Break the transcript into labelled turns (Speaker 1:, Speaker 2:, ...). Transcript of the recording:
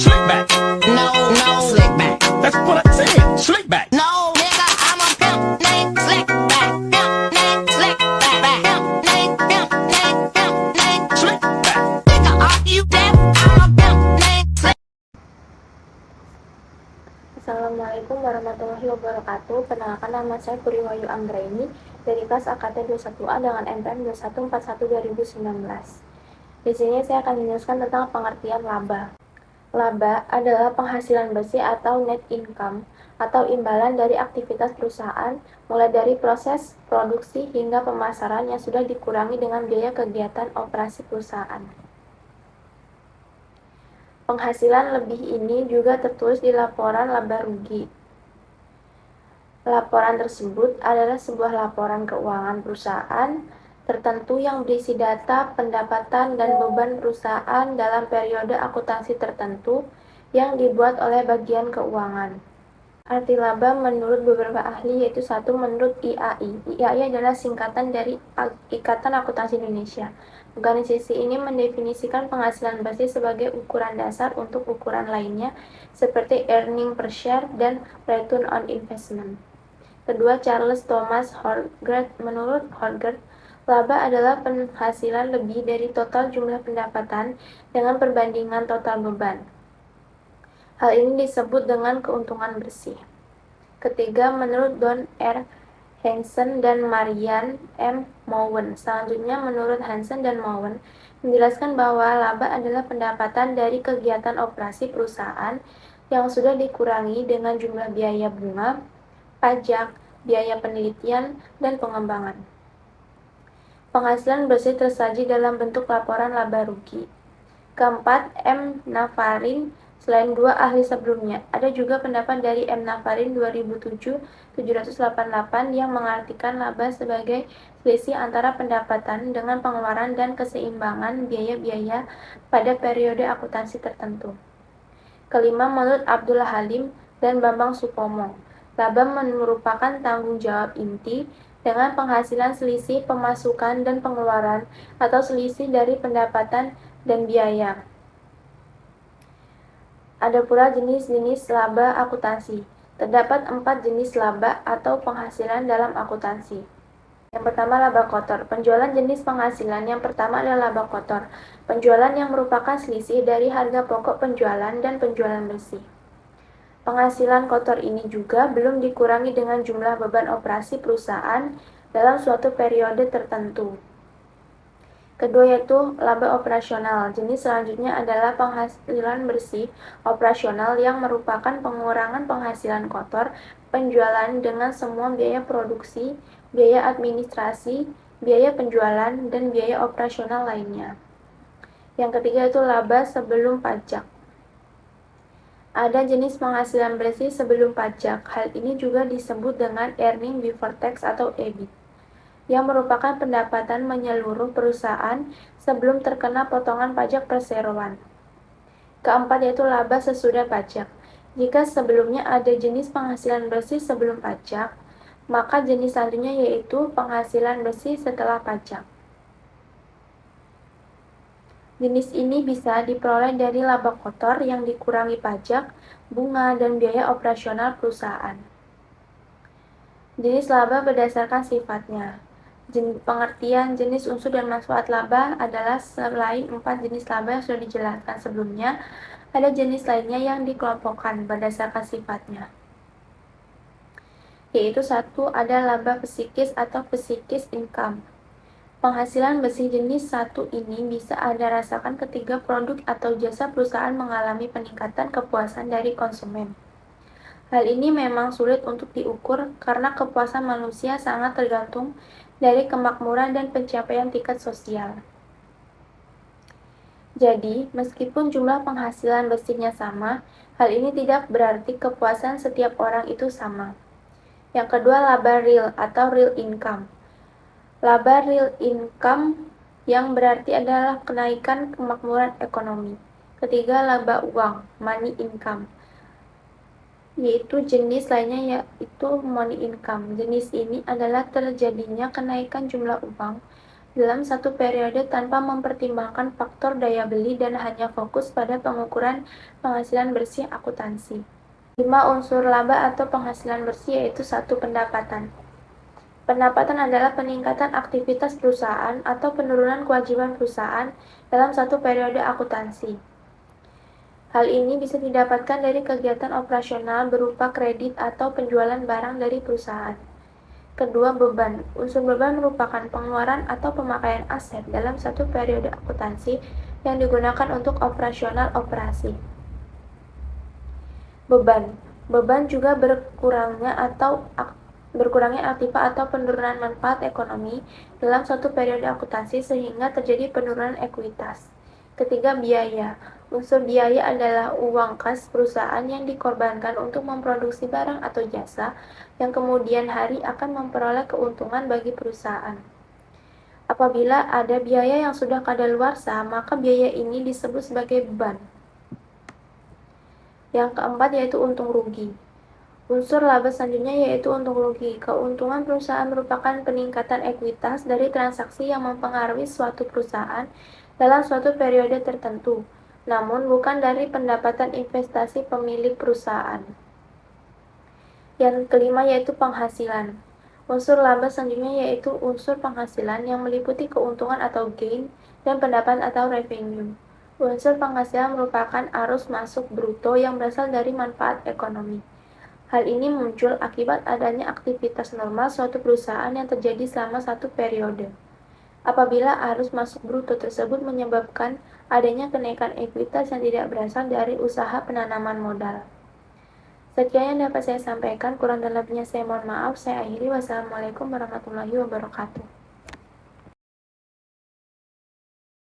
Speaker 1: Slick back.
Speaker 2: No, no, slick back.
Speaker 1: That's what I said. Slick back.
Speaker 2: No, nigga, I'm a pimp named Slick back. Pimp named Slick back. Pimp named
Speaker 1: Slick back.
Speaker 2: Nigga, are you deaf? I'm a pimp named Slick.
Speaker 3: Assalamualaikum warahmatullahi wabarakatuh. Perkenalkan, nama saya Puriwayu Anggraini dari kelas AKT 21A dengan NPM 2141-2019. Di sini saya akan menjelaskan tentang pengertian laba. Laba adalah penghasilan bersih atau net income atau imbalan dari aktivitas perusahaan mulai dari proses produksi hingga pemasaran yang sudah dikurangi dengan biaya kegiatan operasi perusahaan. Penghasilan lebih ini juga tertulis di laporan laba rugi. Laporan tersebut adalah sebuah laporan keuangan perusahaan tertentu yang berisi data, pendapatan, dan beban perusahaan dalam periode akuntansi tertentu yang dibuat oleh bagian keuangan. Arti laba menurut beberapa ahli yaitu satu, menurut IAI. IAI adalah singkatan dari Ikatan Akuntansi Indonesia. Organisasi ini mendefinisikan penghasilan bersih sebagai ukuran dasar untuk ukuran lainnya seperti earning per share dan return on investment. Kedua, Charles Thomas Horgert. Menurut Horgert, laba adalah penghasilan lebih dari total jumlah pendapatan dengan perbandingan total beban. Hal ini disebut dengan keuntungan bersih. Ketiga, menurut Don R. Hansen dan Marian M. Mowen. Selanjutnya, menurut Hansen dan Mowen, menjelaskan bahwa laba adalah pendapatan dari kegiatan operasi perusahaan yang sudah dikurangi dengan jumlah biaya bunga, pajak, biaya penelitian, dan pengembangan. Penghasilan bersih tersaji dalam bentuk laporan laba rugi. Keempat, M. Navarin. Selain dua ahli sebelumnya, ada juga pendapat dari M. Navarin 2007-788 yang mengartikan laba sebagai selisih antara pendapatan dengan pengeluaran dan keseimbangan biaya-biaya pada periode akuntansi tertentu. Kelima, menurut Abdullah Halim dan Bambang Supomo, laba merupakan tanggung jawab inti dengan penghasilan selisih pemasukan dan pengeluaran atau selisih dari pendapatan dan biaya. Ada pula jenis-jenis laba akuntansi. Terdapat 4 jenis laba atau penghasilan dalam akuntansi. Yang pertama, laba kotor. Penjualan jenis penghasilan yang pertama adalah laba kotor. Penjualan yang merupakan selisih dari harga pokok penjualan dan penjualan bersih. Penghasilan kotor ini juga belum dikurangi dengan jumlah beban operasi perusahaan dalam suatu periode tertentu. Kedua, yaitu laba operasional. Jenis selanjutnya adalah penghasilan bersih operasional yang merupakan pengurangan penghasilan kotor penjualan dengan semua biaya produksi, biaya administrasi, biaya penjualan, dan biaya operasional lainnya. Yang ketiga, yaitu laba sebelum pajak. Ada jenis penghasilan bersih sebelum pajak. Hal ini juga disebut dengan earning before tax atau EBIT, yang merupakan pendapatan menyeluruh perusahaan sebelum terkena potongan pajak perseroan. Keempat, yaitu laba sesudah pajak. Jika sebelumnya ada jenis penghasilan bersih sebelum pajak, maka jenis selanjutnya yaitu penghasilan bersih setelah pajak. Jenis ini bisa diperoleh dari laba kotor yang dikurangi pajak, bunga, dan biaya operasional perusahaan. Jenis laba berdasarkan sifatnya. Pengertian jenis unsur dan manfaat laba adalah selain 4 jenis laba yang sudah dijelaskan sebelumnya, ada jenis lainnya yang dikelompokkan berdasarkan sifatnya. Yaitu satu, ada laba psikis atau psikis income. Penghasilan bersih jenis 1 ini bisa Anda rasakan ketika produk atau jasa perusahaan mengalami peningkatan kepuasan dari konsumen. Hal ini memang sulit untuk diukur karena kepuasan manusia sangat tergantung dari kemakmuran dan pencapaian tingkat sosial. Jadi, meskipun jumlah penghasilan bersihnya sama, hal ini tidak berarti kepuasan setiap orang itu sama. Yang kedua, laba real atau real income. Laba real income yang berarti adalah kenaikan kemakmuran ekonomi. Ketiga, laba uang, money income, yaitu jenis lainnya yaitu money income. Jenis ini adalah terjadinya kenaikan jumlah uang dalam satu periode tanpa mempertimbangkan faktor daya beli dan hanya fokus pada pengukuran penghasilan bersih akuntansi. 5 unsur laba atau penghasilan bersih yaitu 1. Pendapatan. Pendapatan adalah peningkatan aktivitas perusahaan atau penurunan kewajiban perusahaan dalam satu periode akuntansi. Hal ini bisa didapatkan dari kegiatan operasional berupa kredit atau penjualan barang dari perusahaan. Kedua, beban. Unsur beban merupakan pengeluaran atau pemakaian aset dalam satu periode akuntansi yang digunakan untuk operasional operasi. Beban. Beban juga berkurangnya aktiva atau penurunan manfaat ekonomi dalam suatu periode akuntansi sehingga terjadi penurunan ekuitas. Ketiga, biaya. Unsur biaya adalah uang kas perusahaan yang dikorbankan untuk memproduksi barang atau jasa yang kemudian hari akan memperoleh keuntungan bagi perusahaan. Apabila ada biaya yang sudah kadaluarsa, maka biaya ini disebut sebagai beban. Yang keempat yaitu untung rugi. Unsur laba selanjutnya yaitu untung rugi. Keuntungan perusahaan merupakan peningkatan ekuitas dari transaksi yang mempengaruhi suatu perusahaan dalam suatu periode tertentu, namun bukan dari pendapatan investasi pemilik perusahaan. Yang kelima yaitu penghasilan. Unsur laba selanjutnya yaitu unsur penghasilan yang meliputi keuntungan atau gain dan pendapatan atau revenue. Unsur penghasilan merupakan arus masuk bruto yang berasal dari manfaat ekonomi. Hal ini muncul akibat adanya aktivitas normal suatu perusahaan yang terjadi selama satu periode. Apabila arus masuk bruto tersebut menyebabkan adanya kenaikan ekuitas yang tidak berasal dari usaha penanaman modal. Sekian yang dapat saya sampaikan, kurang dan lebihnya saya mohon maaf. Saya akhiri. Wassalamualaikum warahmatullahi wabarakatuh.